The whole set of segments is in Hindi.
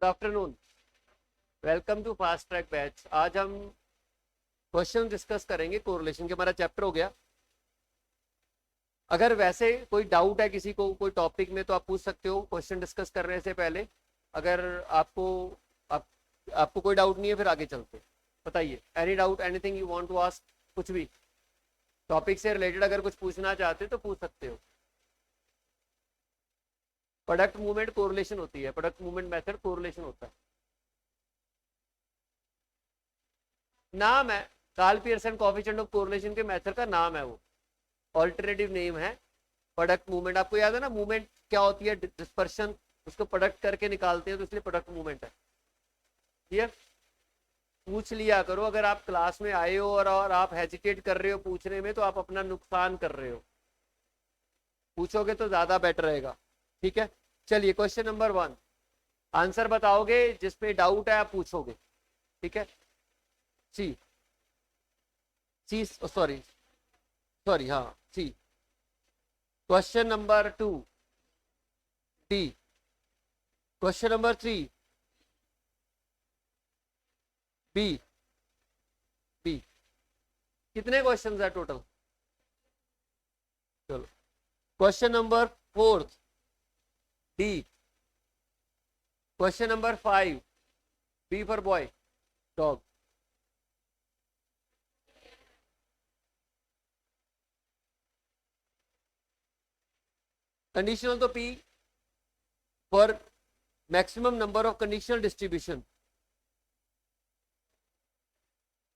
Good afternoon, welcome to fast track batch. आज हम क्वेश्चन डिस्कस करेंगे कोरिलेशन के। हमारा चैप्टर हो गया। अगर वैसे कोई डाउट है किसी को कोई टॉपिक में तो आप पूछ सकते हो क्वेश्चन डिस्कस करने से पहले। अगर आपको आप, आपको कोई डाउट नहीं है फिर आगे चलते हैं। बताइए, any doubt, anything you want to ask, कुछ भी टॉपिक से रिलेटेड अगर कुछ पूछना चाहते तो पूछ सकते हो। प्रोडक्ट मूवमेंट कोरिलेशन होती है, प्रोडक्ट मूवमेंट मेथड कोरिलेशन होता है। नाम है, Karl Pearson coefficient of correlation के मेथड का नाम है वो, ऑल्टरनेटिव नेम है प्रोडक्ट मूवमेंट। आपको याद है ना मूवमेंट क्या होती है, डिस्पर्शन, उसको प्रोडक्ट करके निकालते हैं तो इसलिए प्रोडक्ट मूवमेंट है। ये पूछ लिया करो, अगर आप क्लास में आए हो और आप हेजिटेट कर रहे हो पूछने में तो आप अपना नुकसान कर रहे हो। पूछोगे तो ज्यादा बेटर रहेगा। ठीक है, चलिए क्वेश्चन नंबर 1 आंसर बताओगे, जिसपे डाउट है आप पूछोगे। ठीक है, सी सी सॉरी सॉरी हाँ C. Question number 2 D. Question number 3 B. B. कितने क्वेश्चन है टोटल? चलो, question number 4 D. Question number 5 B for boy, dog. Conditional तो P for maximum number of conditional distribution.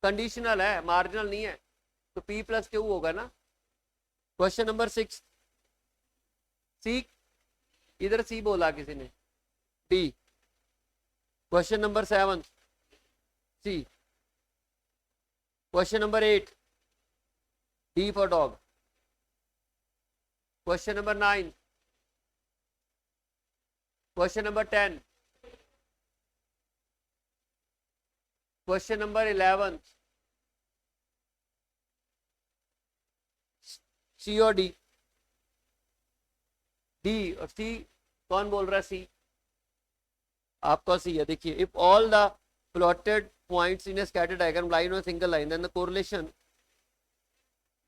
Conditional है, मार्जिनल नहीं है, तो पी प्लस क्यू होगा ना। क्वेश्चन नंबर 6 सी, इधर सी बोला किसी ने, D. Question number 7 C. Question number 8 D for dog. Question number 9, question number 10, question number 11 C और डी। डी और सी, कौन बोल रहा है सी? आपका सी है। देखिए, if all the plotted points in a scattered diagram line और single line then the correlation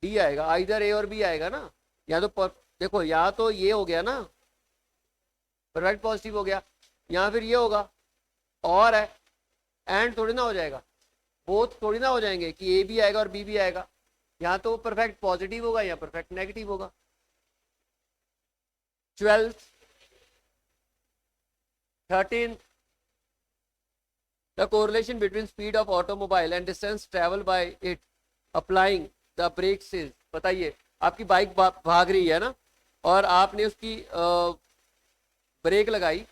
D आएगा। आइदर ए और बी आएगा ना, या तो देखो या तो ये हो गया ना परफेक्ट पॉजिटिव हो गया, या फिर ये होगा और है एंड थोड़ी ना हो जाएगा, बोथ थोड़ी ना हो जाएंगे कि ए भी आएगा और बी भी आएगा। या तो परफेक्ट पॉजिटिव होगा या परफेक्ट नेगेटिव होगा। 12th 13th the correlation between speed of automobile and distance traveled by it applying the brakes is। बताइए, आपकी बाइक भाग रही है ना और आपने उसकी ब्रेक लगाई,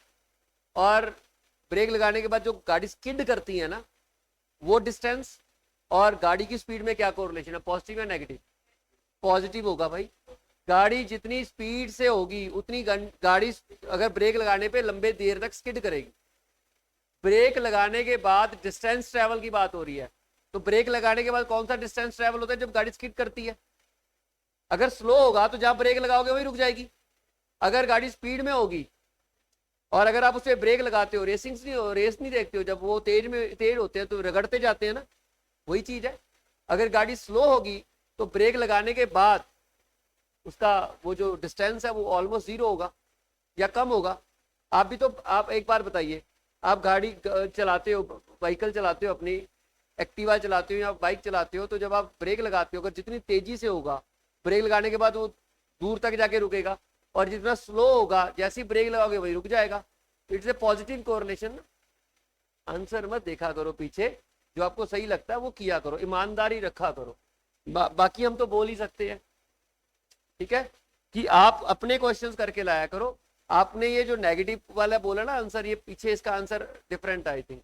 और ब्रेक लगाने के बाद जो गाड़ी स्किड करती है ना, वो डिस्टेंस और गाड़ी की स्पीड में क्या कोरिलेशन है, पॉजिटिव या नेगेटिव? पॉजिटिव होगा भाई। गाड़ी जितनी स्पीड से होगी उतनी गाड़ी अगर ब्रेक लगाने पे लंबे देर तक स्किड करेगी। ब्रेक लगाने के बाद डिस्टेंस ट्रेवल की बात हो रही है, तो ब्रेक लगाने के बाद कौन सा डिस्टेंस ट्रेवल होता है? जब गाड़ी स्किड करती है। अगर स्लो होगा तो जहां ब्रेक लगाओगे वही रुक जाएगी। अगर गाड़ी स्पीड में होगी और अगर आप उससे ब्रेक लगाते हो, रेसिंग नहीं हो, रेस नहीं देखते हो, जब वो तेज होते हैं तो रगड़ते जाते हैं ना, वही चीज है। अगर गाड़ी स्लो होगी तो ब्रेक लगाने के बाद उसका वो जो डिस्टेंस है वो ऑलमोस्ट जीरो होगा या कम होगा। आप भी तो, आप एक बार बताइए, आप गाड़ी चलाते हो, व्हीकल चलाते हो, अपनी एक्टिवा चलाते हो या बाइक चलाते हो, तो जब आप ब्रेक लगाते हो अगर जितनी तेजी से होगा ब्रेक लगाने के बाद वो दूर तक जाके रुकेगा, और जितना स्लो होगा जैसे ही ब्रेक लगाओगे वही रुक जाएगा। It's a positive correlation. Answer मत देखा करो पीछे, जो आपको सही लगता है वो किया करो, ईमानदारी रखा करो। बाकी हम तो बोल ही सकते हैं, ठीक है, कि आप अपने क्वेश्चंस करके लाया करो। आपने ये जो नेगेटिव वाला बोला ना आंसर, ये पीछे इसका आंसर डिफरेंट आई थिंक,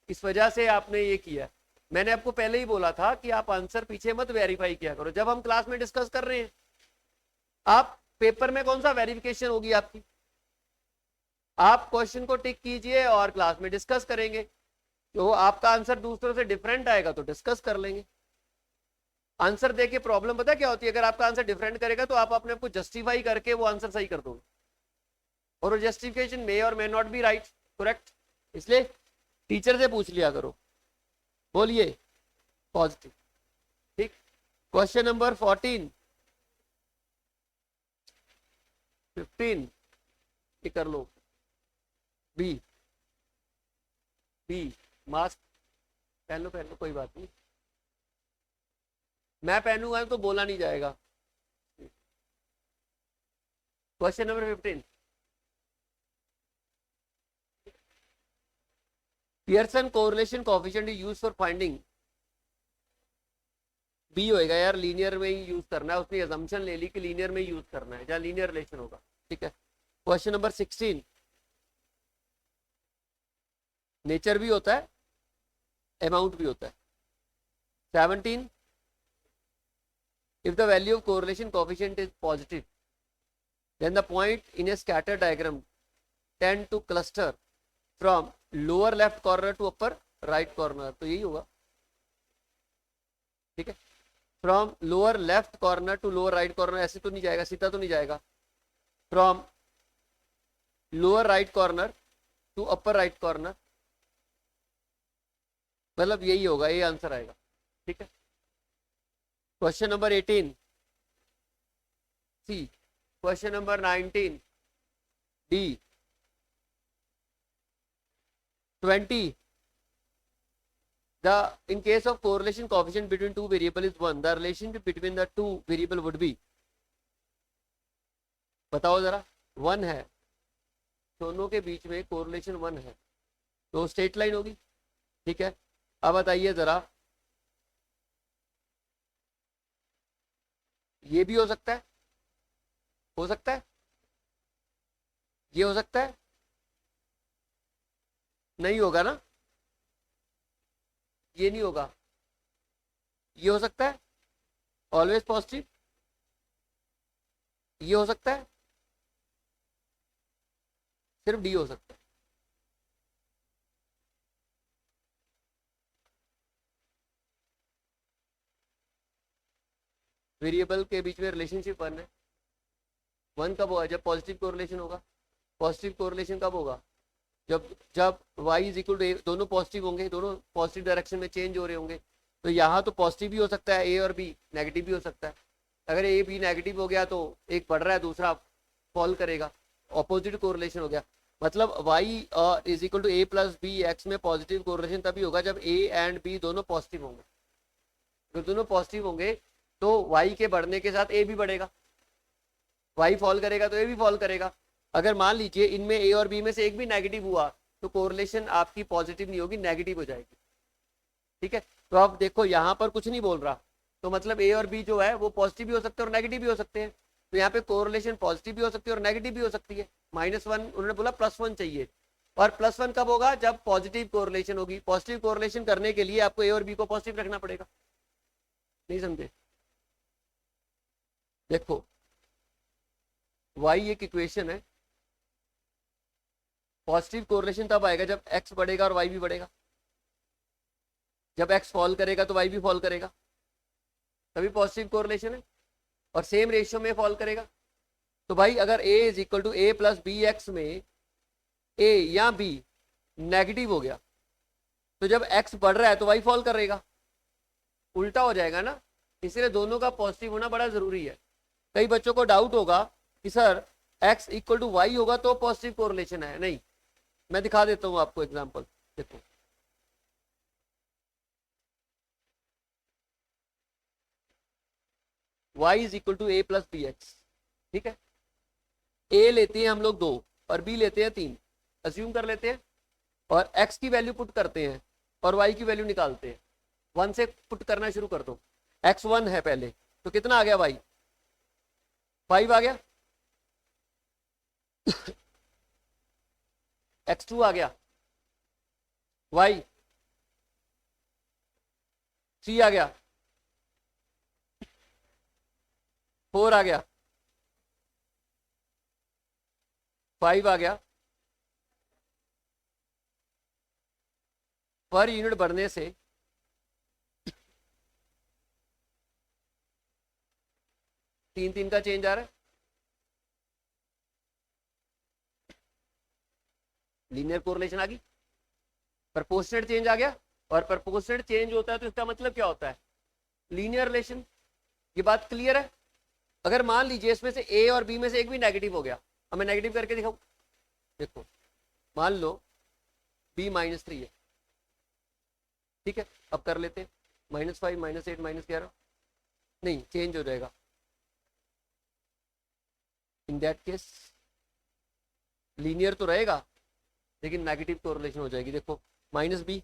इस वजह से आपने ये किया। मैंने आपको पहले ही बोला था कि आप आंसर पीछे मत वेरीफाई किया करो। जब हम क्लास में डिस्कस कर रहे हैं, आप पेपर में कौन सा वेरिफिकेशन होगी आपकी? आप क्वेश्चन को टिक कीजिए और क्लास में डिस्कस करेंगे। तो आपका आंसर दूसरों से डिफरेंट आएगा तो डिस्कस कर लेंगे। आंसर देके प्रॉब्लम पता क्या होती है, अगर आपका आंसर डिफरेंट करेगा तो आप अपने आप को जस्टिफाई करके वो आंसर सही कर दोगे, और वो जस्टिफिकेशन मे और may not be right, correct. इसलिए टीचर से पूछ लिया करो। बोलिए पॉजिटिव। ठीक, क्वेश्चन नंबर 14 15 ये कर लो। बी, बी मास्क पहन लो कोई बात नहीं, मैं पहनूंगा तो बोला नहीं जाएगा। Question number 15, Pearson correlation coefficient is used for finding. B होएगा यार, लीनियर में ही यूज करना है, उसने असम्पशन ले ली कि लीनियर में ही यूज करना है, जहां लीनियर रिलेशन होगा। ठीक है, क्वेश्चन नंबर 16, नेचर भी होता है, अमाउंट भी होता है। 17, if the value of correlation coefficient is positive, then the point in a scatter diagram tend to cluster from lower left corner to upper right corner। तो यही होगा। ठीक है, from lower left corner to lower right corner, ऐसे तो नहीं जाएगा, सीधा तो नहीं जाएगा। From lower right corner to upper right corner, मतलब यही होगा, ये आंसर आएगा। ठीक है, question number 18 C, question number 19 D, 20, in case of correlation coefficient between two variable is 1, the relationship between the two variable would be, बताओ जरा। 1 है, दोनों के बीच में कोरिलेशन 1 है, तो स्ट्रेट लाइन होगी। ठीक है, अब बताइए जरा, ये भी हो सकता है, हो सकता है, ये हो सकता है, नहीं होगा ना, ये नहीं होगा, ये हो सकता है ऑलवेज पॉजिटिव, ये हो सकता है, सिर्फ डी हो सकता है। वेरिएबल के बीच में रिलेशनशिप 1 है। 1 कब होगा? जब पॉजिटिव कोरिलेशन होगा। पॉजिटिव कोरिलेशन कब होगा? जब जब y इज इक्वल टू ए, दोनों पॉजिटिव होंगे, दोनों पॉजिटिव डायरेक्शन में चेंज हो रहे होंगे। तो यहाँ तो पॉजिटिव भी हो सकता है ए और बी, नेगेटिव भी हो सकता है। अगर ए बी नेगेटिव हो गया तो एक बढ़ रहा है दूसरा फॉल करेगा, ऑपोजिट कोरिलेशन हो गया। मतलब y is equal to A plus B X में पॉजिटिव कोरिलेशन तभी होगा जब ए एंड बी दोनों पॉजिटिव होंगे। जब दोनों पॉजिटिव होंगे तो y के बढ़ने के साथ ए भी बढ़ेगा, y फॉल करेगा तो ए भी फॉल करेगा। अगर मान लीजिए इनमें ए और बी में से एक भी नेगेटिव हुआ तो कोरिलेशन आपकी पॉजिटिव नहीं होगी, नेगेटिव हो जाएगी। ठीक है, तो आप देखो यहाँ पर कुछ नहीं बोल रहा, तो मतलब ए और बी जो है वो पॉजिटिव भी हो सकते हैं और नेगेटिव भी हो सकते हैं। तो यहाँ पे कोरिलेशन पॉजिटिव भी हो सकती है और नेगेटिव भी हो सकती है। -1 उन्होंने बोला +1 चाहिए, और +1 कब होगा? जब पॉजिटिव कोरिलेशन होगी। पॉजिटिव कोरिलेशन करने के लिए आपको ए और बी को पॉजिटिव रखना पड़ेगा। नहीं समझे? देखो y एक इक्वेशन है, पॉजिटिव कोरिलेशन तब आएगा जब x बढ़ेगा और y भी बढ़ेगा। जब x फॉल करेगा तो y भी फॉल करेगा, तभी पॉजिटिव कोरिलेशन है, और सेम रेशियो में फॉल करेगा। तो भाई अगर a is equal to A plus B X में a या b नेगेटिव हो गया तो जब x बढ़ रहा है तो y फॉल करेगा, उल्टा हो जाएगा ना। इसलिए दोनों का पॉजिटिव होना बड़ा जरूरी है। कई बच्चों को डाउट होगा कि sir x equal to Y होगा तो पॉजिटिव कोरिलेशन है। नहीं, मैं दिखा देता हूं आपको एग्जांपल। देखो y is equal to A plus B X. ठीक है, a लेते हैं हम लोग 2 और b लेते हैं 3, अज्यूम कर लेते हैं, और x की वैल्यू पुट करते हैं और y की वैल्यू निकालते हैं। 1 से पुट करना शुरू कर दो। x1 है पहले, तो कितना आ गया y? 5 आ गया। x2 आ गया, y 3 आ गया, 4 आ गया, 5 आ गया। पर यूनिट बढ़ने से तीन का चेंज आ रहा है। लीनियर कोरिलेशन आ गई। प्रपोर्शनेट चेंज आ गया, और प्रपोर्शनेट चेंज होता है तो इसका मतलब क्या होता है, लीनियर रिलेशन। ये बात क्लियर है। अगर मान लीजिए इसमें से ए और बी में से एक भी नेगेटिव हो गया, अब मैं नेगेटिव करके दिखाऊं, देखो मान लो b-3 है, ठीक है, अब कर लेते हैं, -5 -8 -11, नहीं चेंज हो जाएगा, इन दैट केस लीनियर तो रहेगा लेकिन नेगेटिव कोरिलेशन हो जाएगी। देखो -b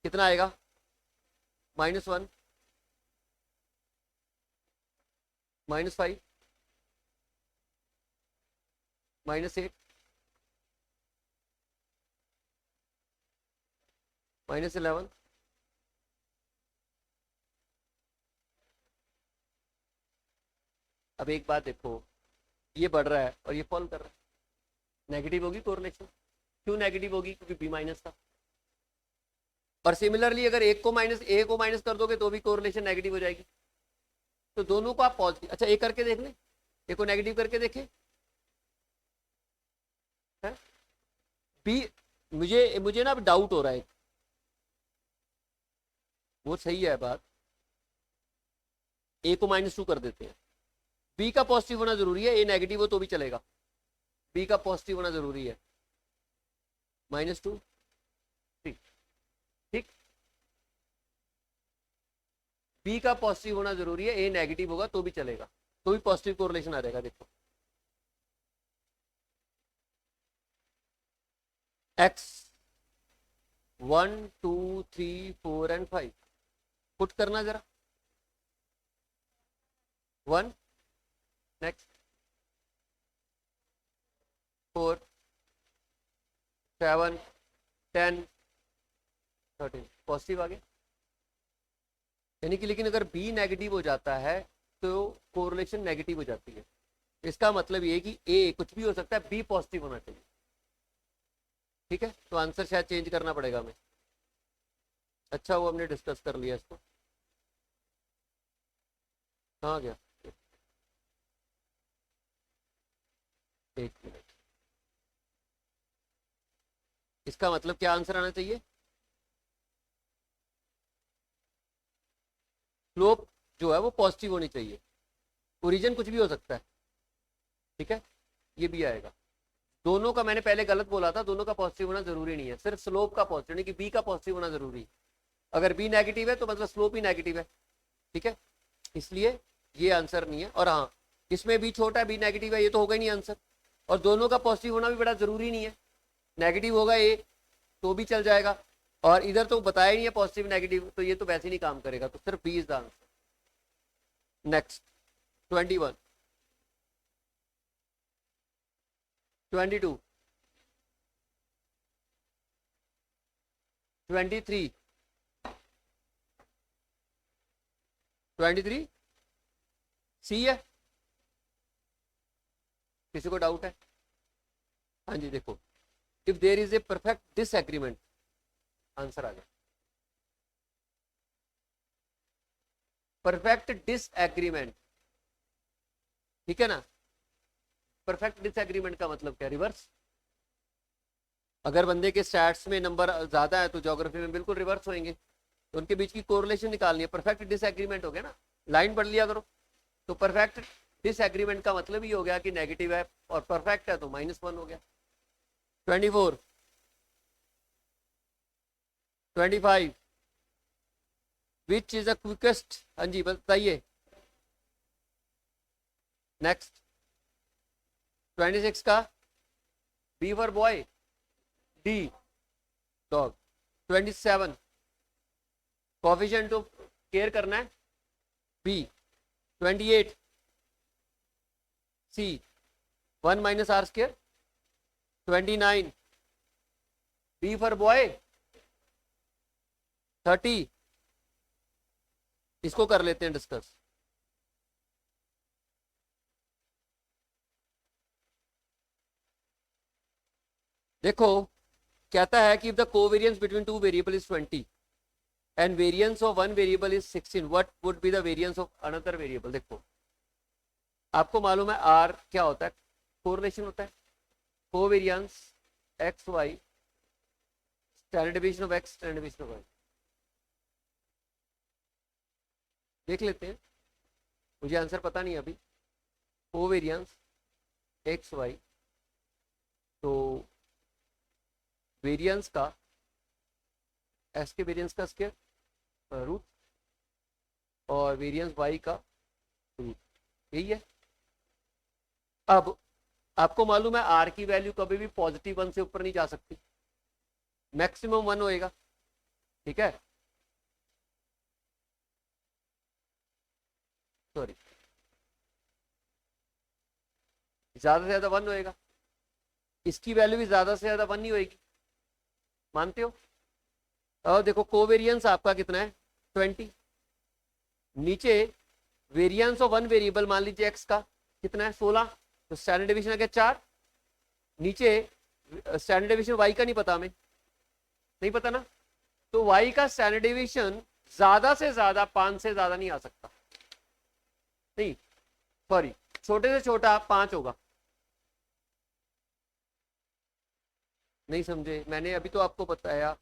कितना आएगा, -1 -5 -8 -11, अब एक बात देखो, ये बढ़ रहा है और ये फॉल कर रहा है, नेगेटिव होगी कोरिलेशन। क्यों नेगेटिव होगी, क्योंकि बी माइनस था। और सिमिलरली अगर एक को माइनस कर दोगे तो भी कोरिलेशन नेगेटिव हो जाएगी। तो दोनों को आप पॉजिटिव, अच्छा एक करके देख लें, एक को नेगेटिव करके देखें, बी, मुझे मुझे ना डाउट हो रहा है, वो सही है बात, ए को -2 कर देते हैं, बी का पॉजिटिव होना जरूरी है, ए नेगेटिव हो तो भी चलेगा, बी का पॉजिटिव होना जरूरी है, -2 ठीक, बी का पॉजिटिव होना जरूरी है, ए नेगेटिव होगा तो भी चलेगा, तो भी पॉजिटिव कोरिलेशन आ जाएगा। देखो x 1 2 3 4 एंड 5 पुट करना जरा, 1 नेक्स्ट 4 7 10 13 पॉजिटिव आ गया, यानी कि लेकिन अगर बी नेगेटिव हो जाता है तो कोरिलेशन नेगेटिव हो जाती है। इसका मतलब ये कि ए कुछ भी हो सकता है, बी पॉजिटिव होना चाहिए, ठीक है। तो आंसर शायद चेंज करना पड़ेगा हमें। अच्छा वो हमने डिस्कस कर लिया इसको, कहाँ गया, एक मिनट, इसका मतलब क्या आंसर आना चाहिए, स्लोप जो है वो पॉजिटिव होनी चाहिए, ओरिजिन कुछ भी हो सकता है, ठीक है, ये भी आएगा। दोनों का मैंने पहले गलत बोला था, दोनों का पॉजिटिव होना जरूरी नहीं है, सिर्फ स्लोप का पॉजिटिव, यानी कि बी का पॉजिटिव होना जरूरी है। अगर बी नेगेटिव है तो मतलब स्लोप ही नेगेटिव है, ठीक है, इसलिए ये आंसर नहीं है। और हाँ, इसमें बी छोटा है, बी नेगेटिव है, ये तो होगा ही नहीं आंसर। और दोनों का पॉजिटिव होना भी बड़ा जरूरी नहीं है, नेगेटिव होगा ए तो भी चल जाएगा, और इधर तो बताया ही नहीं है पॉजिटिव नेगेटिव, तो ये तो वैसे ही नहीं काम करेगा, तो सिर्फ B is the answer. Next 21 22 23 23 C है, किसी को डाउट है, हाँ जी देखो, if there is a perfect disagreement, answer आ गया, परफेक्ट डिसएग्रीमेंट, ठीक है ना। परफेक्ट डिसएग्रीमेंट का मतलब क्या, रिवर्स। अगर बंदे के स्टैट्स में नंबर ज्यादा है तो ज्योग्राफी में बिल्कुल रिवर्स होंगे, तो उनके बीच की कोरिलेशन निकालनी है, परफेक्ट डिसएग्रीमेंट हो गया ना, लाइन पढ़ लिया करो। तो परफेक्ट डिसएग्रीमेंट का मतलब ही हो गया कि नेगेटिव है, और परफेक्ट है तो -1 हो गया। 24 25 विच इज द क्विकेस्ट, हाँ जी बताइए। नेक्स्ट 26 का B for boy, D dog. 27 coefficient of care करना है, B. 28 C 1 - r²। 29 B for boy. 30 इसको कर लेते हैं डिस्कस। देखो कहता है कि the covariance between two variable is 20 and variance of one variable is 16, what would be the variance of another variable. देखो आपको मालूम है आर क्या होता है, कोरिलेशन होता है, covariance X Y standard division of X, standard division of Y देख लेते हैं, मुझे आंसर पता नहीं अभी। कोवेरियंस एक्स वाई, तो वेरियंस का एक्स के वेरियंस का स्क्वायर रूट और वेरियंस वाई का रूट, यही है। अब आपको मालूम है आर की वैल्यू कभी भी पॉजिटिव 1 से ऊपर नहीं जा सकती, मैक्सिमम 1 होएगा, ठीक है। सॉरी, ज्यादा से ज्यादा 1 होएगा, इसकी वैल्यू भी ज्यादा से ज्यादा 1 नहीं होएगी, मानते हो। और देखो कोवेरियंस आपका कितना है 20, नीचे वेरियंस ऑफ वन वेरिएबल मान लीजिए एक्स का कितना है 16, तो स्टैंडर्ड डिवीजन आ गया 4, नीचे स्टैंडर्ड डिवीजन वाई का नहीं पता हमें, नहीं पता ना, तो वाई का स्टैंडर्ड डिवीजन ज्यादा से ज्यादा 5 से ज्यादा नहीं आ सकता, नहीं सॉरी, छोटे से छोटा 5 होगा। नहीं समझे, मैंने अभी तो आपको बताया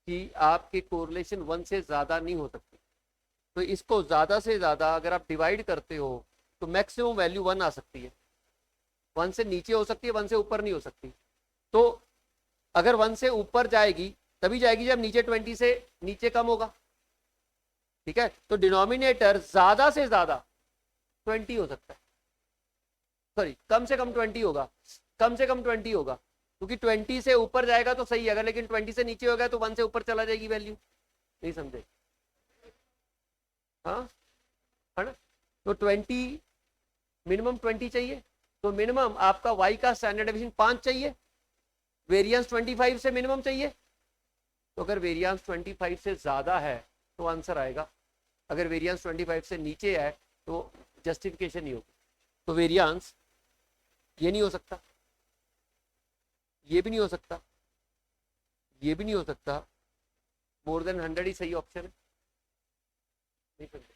कि आपकी कोरिलेशन 1 से ज्यादा नहीं हो सकती, तो इसको ज्यादा से ज्यादा अगर आप डिवाइड करते हो तो मैक्सिमम वैल्यू 1 आ सकती है, 1 से नीचे हो सकती है, 1 से ऊपर नहीं हो सकती। तो अगर 1 से ऊपर जाएगी तभी जाएगी जब नीचे 20 से नीचे कम होगा, ठीक है। तो डिनोमिनेटर ज्यादा से ज्यादा 20 हो सकता है, सॉरी कम से कम 20 होगा, कम से कम 20 होगा, क्योंकि 20 से ऊपर जाएगा तो सही है, अगर लेकिन 20 से नीचे हो गया तो 1 से ऊपर चला जाएगी वैल्यू, नहीं समझे, हाँ है ना। तो 20 मिनिमम 20 चाहिए, तो मिनिमम आपका y का स्टैंडर्ड डिवीजन 5 चाहिए, वेरिएंस 25 से मिनिमम चाहिए, तो अगर वेरिएंस 25 से ज्यादा है तो आंसर आएगा, अगर वेरिएंस 25 से नीचे है तो जस्टिफिकेशन नहीं होगी। तो वेरिएंस ये नहीं हो सकता, ये भी नहीं हो सकता, ये भी नहीं हो सकता, मोर देन 100 ही सही ऑप्शन है, नहीं समझे।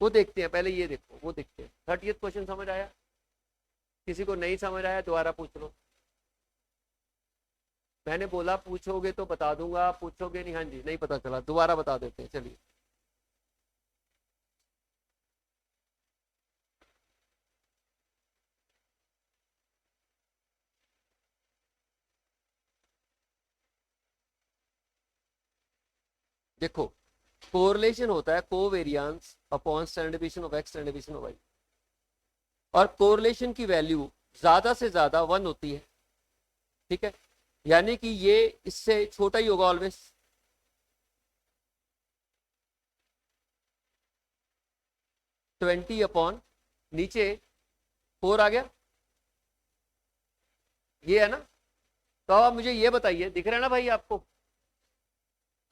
वो देखते हैं, पहले ये देखो, वो देखते हैं। 30th क्वेश्चन समझ आया, किसी को नहीं समझ आया दोबारा पूछ लो, मैंने बोला पूछोगे तो बता दूंगा, पूछोगे नहीं, हाँ जी नहीं पता चला दोबारा बता देते हैं, चलिए। देखो कोरिलेशन होता है covariance upon standard division of X, standard division of Y, और कोरिलेशन की वैल्यू ज्यादा से ज्यादा 1 होती है, ठीक है, यानी कि ये इससे छोटा ही होगा ऑलवेज। ट्वेंटी अपॉन नीचे 4 आ गया, ये है ना। तो अब आप मुझे ये बताइए, दिख रहा है ना भाई आपको,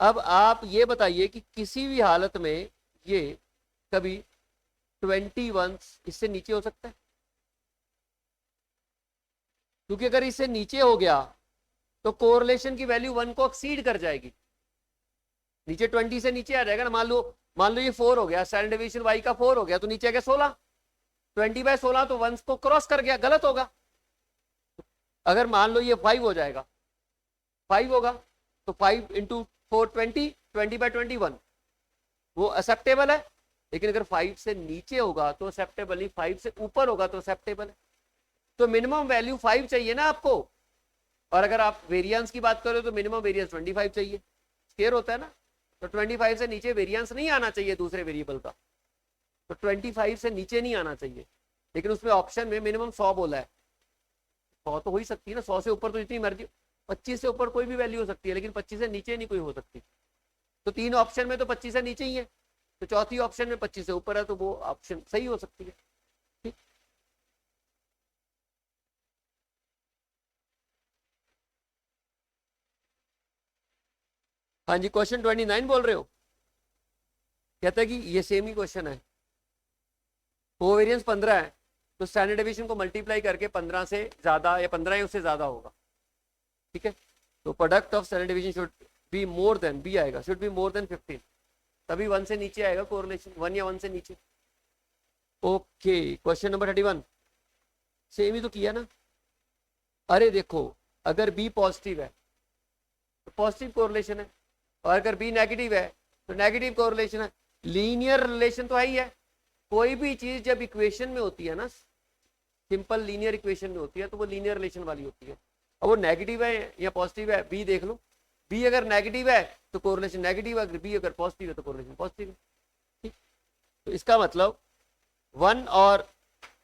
अब आप ये बताइए कि किसी भी हालत में ये कभी 21 इससे नीचे हो सकता है, क्योंकि अगर इससे नीचे हो गया तो कोरिलेशन की वैल्यू 1 को एक्सीड कर जाएगी, नीचे 20 से नीचे आ जाएगा ना। मान लो ये 4 हो गया, स्टैंडर्ड डिवीजन वाई का 4 हो गया, तो नीचे आ गया 16, 20/16 तो 1 को क्रॉस कर गया, गलत होगा। अगर मान लो ये 5 हो जाएगा, 5 होगा, तो 5 इंटू 4 20, 20/21 वो एक्सेप्टेबल है, लेकिन अगर 5 से नीचे होगा तो एक्सेप्टेबल नहीं, 5 से ऊपर होगा तो एक्सेप्टेबल है। तो मिनिमम वैल्यू 5 चाहिए ना आपको, और अगर आप वेरिएंस की बात करो तो मिनिमम वेरिएंस 25 चाहिए, क्लियर होता है ना। तो 25 से नीचे वेरिएंस नहीं आना चाहिए दूसरे वेरिएबल का, तो 25 से नीचे नहीं आना चाहिए, लेकिन उसमें ऑप्शन में मिनिमम 100 बोला है, 100 तो हो ही सकती है ना, 100 से ऊपर तो जितनी मर्जी, 25 से ऊपर कोई भी वैल्यू हो सकती है, लेकिन 25 से नीचे नहीं कोई हो सकती। तो 3 ऑप्शन में तो 25 से नीचे ही है, तो चौथी ऑप्शन में 25 से ऊपर है, तो वो ऑप्शन सही हो सकती है, ठीक। हाँ जी, क्वेश्चन 29 बोल रहे हो, कहता है कि ये सेम ही क्वेश्चन है, कोवेरियंस 15 है, तो स्टैंडर्ड डिवीजन को मल्टीप्लाई करके 15 से ज्यादा या 15 या उससे ज्यादा होगा, ठीक है। तो product of standard division should be more than, B आएगा, शुड बी मोर देन 15, तभी 1 से नीचे आएगा कोरिलेशन, 1 या 1 से नीचे। ओके, क्वेश्चन नंबर 31 सेम ही तो किया ना। अरे देखो अगर बी पॉजिटिव है तो पॉजिटिव कोरिलेशन है, और अगर बी नेगेटिव है तो नेगेटिव कोरिलेशन है। लीनियर रिलेशन तो है ही है। कोई भी चीज जब इक्वेशन में होती है ना, सिंपल लीनियर इक्वेशन में होती है, तो वो लीनियर रिलेशन वाली होती है। अब वो नेगेटिव है या पॉजिटिव है, बी देख लो, बी अगर नेगेटिव है तो कोरिलेशन नेगेटिव है, अगर बी अगर पॉजिटिव है तो कोरिलेशन पॉजिटिव है। ठीक, तो इसका मतलब 1 और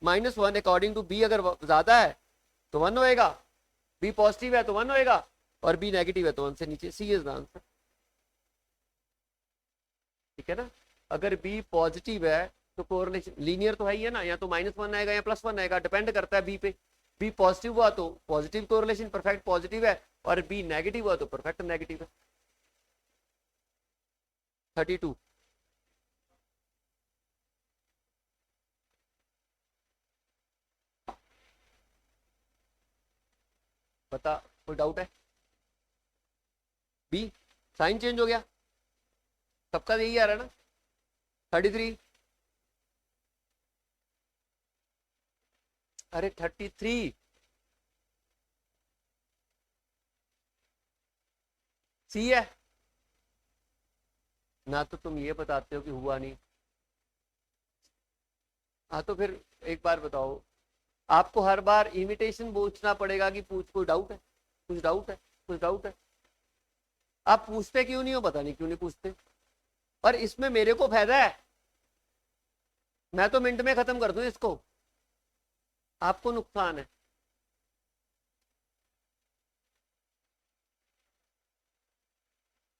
-1 अकॉर्डिंग टू बी अगर ज्यादा है तो 1 होएगा, बी पॉजिटिव है तो 1 होएगा, और बी नेगेटिव है तो 1 से नीचे। सी इज द आंसर। ठीक है ना। अगर बी पॉजिटिव है तो कोरिलेशन लीनियर तो है ही है ना, या तो -1 आएगा या +1 आएगा, डिपेंड करता है बी पे। बी पॉजिटिव हुआ तो पॉजिटिव कोरिलेशन परफेक्ट पॉजिटिव है, और बी नेगेटिव हुआ तो परफेक्ट नेगेटिव है। 32। बता, कोई डाउट है? बी साइन चेंज हो गया, सबका यही आ रहा है ना। 33, अरे 33 सी है ना, तो तुम ये बताते हो कि हुआ नहीं। हाँ तो फिर एक बार बताओ, आपको हर बार इमिटेशन पूछना पड़ेगा कि पूछ, कोई डाउट है, कुछ डाउट है, कुछ डाउट है? आप पूछते क्यों नहीं हो, पता नहीं क्यों नहीं पूछते। और इसमें मेरे को फायदा है, मैं तो मिनट में खत्म कर दूं इसको, आपको नुकसान है।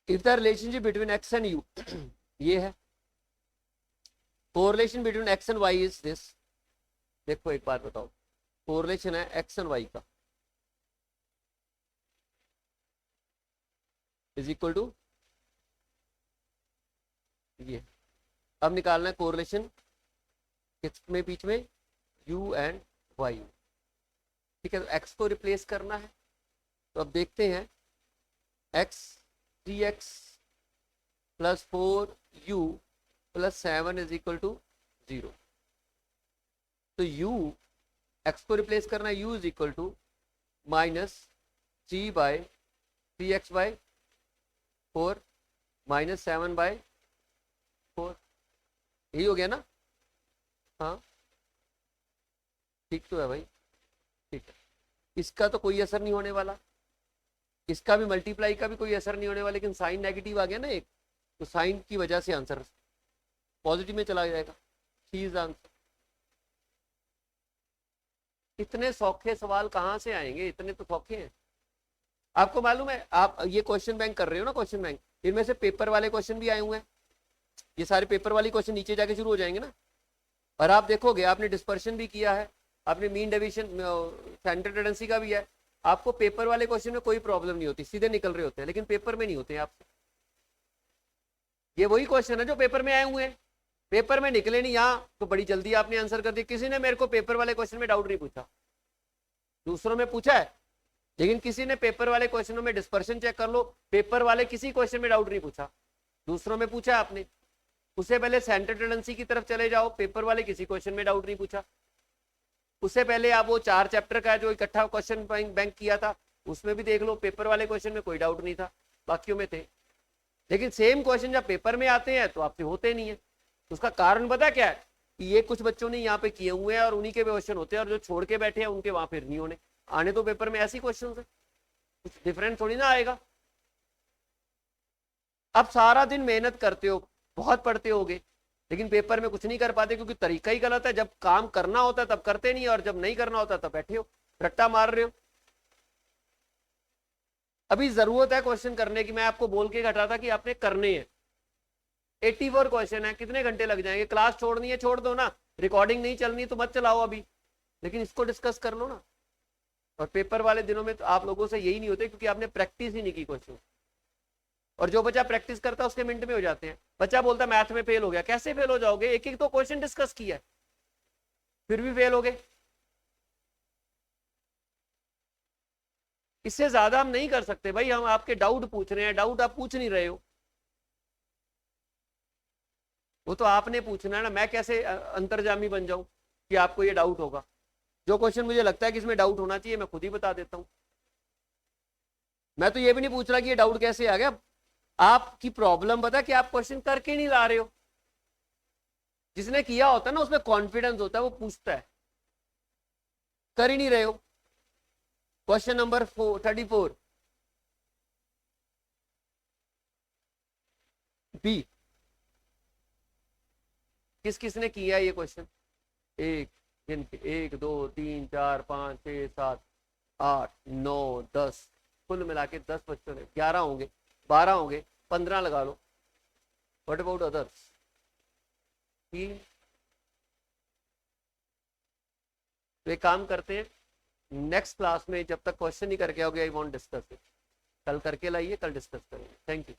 If the relationship between X and you ये है, correlation between X and Y is this. देखो एक बार बताओ, कोरिलेशन है एक्स एंड वाई का इज इक्वल टू ये। अब निकालना है कोरिलेशन किसमें, बीच में u एंड y। ठीक है, तो x को रिप्लेस करना है। तो अब देखते हैं, x 3x + 4u + 7 is equal to 0। तो u, x को रिप्लेस करना है, u is equal to -3/3x/4 -7/4। यही हो गया ना? हाँ ठीक तो है भाई, ठीक है। इसका तो कोई असर नहीं होने वाला, इसका भी मल्टीप्लाई का भी कोई असर नहीं होने वाला, लेकिन साइन नेगेटिव आ गया ना एक, तो साइन की वजह से आंसर पॉजिटिव में चला जाएगा। सी इज आंसर। इतने सौखे सवाल कहाँ से आएंगे, इतने तो सौखे हैं। आपको मालूम है, आप ये क्वेश्चन बैंक कर रहे हो ना, क्वेश्चन बैंक, इनमें से पेपर वाले क्वेश्चन भी आए हुए हैं। ये सारे पेपर वाले क्वेश्चन नीचे जाके शुरू हो जाएंगे ना। और आप देखोगे, आपने डिस्पर्शन भी किया है, आपने मीन डेविएशन, सेंटर टेंडेंसी का भी है, आपको पेपर वाले क्वेश्चन में कोई प्रॉब्लम नहीं होती, सीधे निकल रहे होते हैं, लेकिन पेपर में नहीं होते हैं आपसे। ये वही क्वेश्चन है जो पेपर में आए हुए हैं, पेपर में निकले नहीं यहाँ, तो बड़ी जल्दी आपने आंसर कर दिया। किसी ने मेरे को पेपर वाले क्वेश्चन में डाउट नहीं पूछा, दूसरों में पूछा है, लेकिन किसी ने पेपर वाले क्वेश्चनों में डिस्पर्शन चेक कर लो, पेपर वाले किसी क्वेश्चन में डाउट नहीं पूछा, दूसरों में पूछा आपने। उससे पहले सेंटर टेंडेंसी की तरफ चले जाओ, पेपर वाले किसी क्वेश्चन में डाउट नहीं पूछा। उससे पहले आप वो 4 चैप्टर का जो इकट्ठा क्वेश्चन बैंक किया था, उसमें भी देख लो, पेपर वाले क्वेश्चन में कोई डाउट नहीं था, बाकियों में थे। लेकिन सेम क्वेश्चन जब पेपर में आते हैं तो आपसे होते नहीं है। उसका कारण पता क्या है, कि ये कुछ बच्चों ने यहाँ पे किए हुए हैं और उन्हीं के क्वेश्चन होते हैं, और जो छोड़ के बैठे हैं उनके वहां फिर नहीं होने। आने तो पेपर में ऐसे क्वेश्चन है, कुछ डिफरेंट थोड़ी ना आएगा। अब सारा दिन मेहनत करते हो, बहुत पढ़ते होगे, लेकिन पेपर में कुछ नहीं कर पाते, क्योंकि तरीका ही गलत है। जब काम करना होता है तब करते नहीं, और जब नहीं करना होता तब बैठे हो, रट्टा मार रहे हो। अभी जरूरत है क्वेश्चन करने की, मैं आपको बोल के हटा था कि आपने करने हैं। 84 क्वेश्चन है, कितने घंटे लग जाएंगे? क्लास छोड़नी है छोड़ दो ना, रिकॉर्डिंग नहीं चलनी तो मत चलाओ अभी, लेकिन इसको डिस्कस कर लो ना। और पेपर वाले दिनों में तो आप लोगों से यही नहीं होते, क्योंकि आपने प्रैक्टिस ही नहीं की क्वेश्चन। और जो बच्चा प्रैक्टिस करता है उसके मिनट में हो जाते हैं। बच्चा बोलता है मैथ में फेल हो गया, कैसे फेल हो जाओगे? एक एक तो क्वेश्चन डिस्कस किया है, फिर भी फेल हो गए। इससे ज्यादा हम नहीं कर सकते भाई, हम आपके डाउट पूछ रहे हैं, डाउट आप पूछ नहीं रहे हो, वो तो आपने पूछना है ना। मैं कैसे अंतर्जामी बन जाऊं कि आपको ये डाउट होगा? जो क्वेश्चन मुझे लगता है कि इसमें डाउट होना चाहिए, मैं खुद ही बता देता हूं। मैं तो ये भी नहीं पूछ रहा कि ये डाउट कैसे आ गया। आपकी प्रॉब्लम पता है कि आप क्वेश्चन करके नहीं ला रहे हो। जिसने किया होता है ना उसमें कॉन्फिडेंस होता है, वो पूछता है, कर ही नहीं रहे हो। क्वेश्चन नंबर 34 बी, किस किसने किया ये क्वेश्चन? एक, गिनती 1 2 3 4 5 6 7 8 9 10, कुल मिला के 10 बच्चों ने, 11 होंगे, 12 होंगे, 15 लगा लो। What about others? तो एक काम करते हैं, नेक्स्ट क्लास में जब तक क्वेश्चन नहीं करके आओगे, आई वॉन्ट डिस्कस इट। कल करके लाइए, कल डिस्कस करेंगे। Thank you.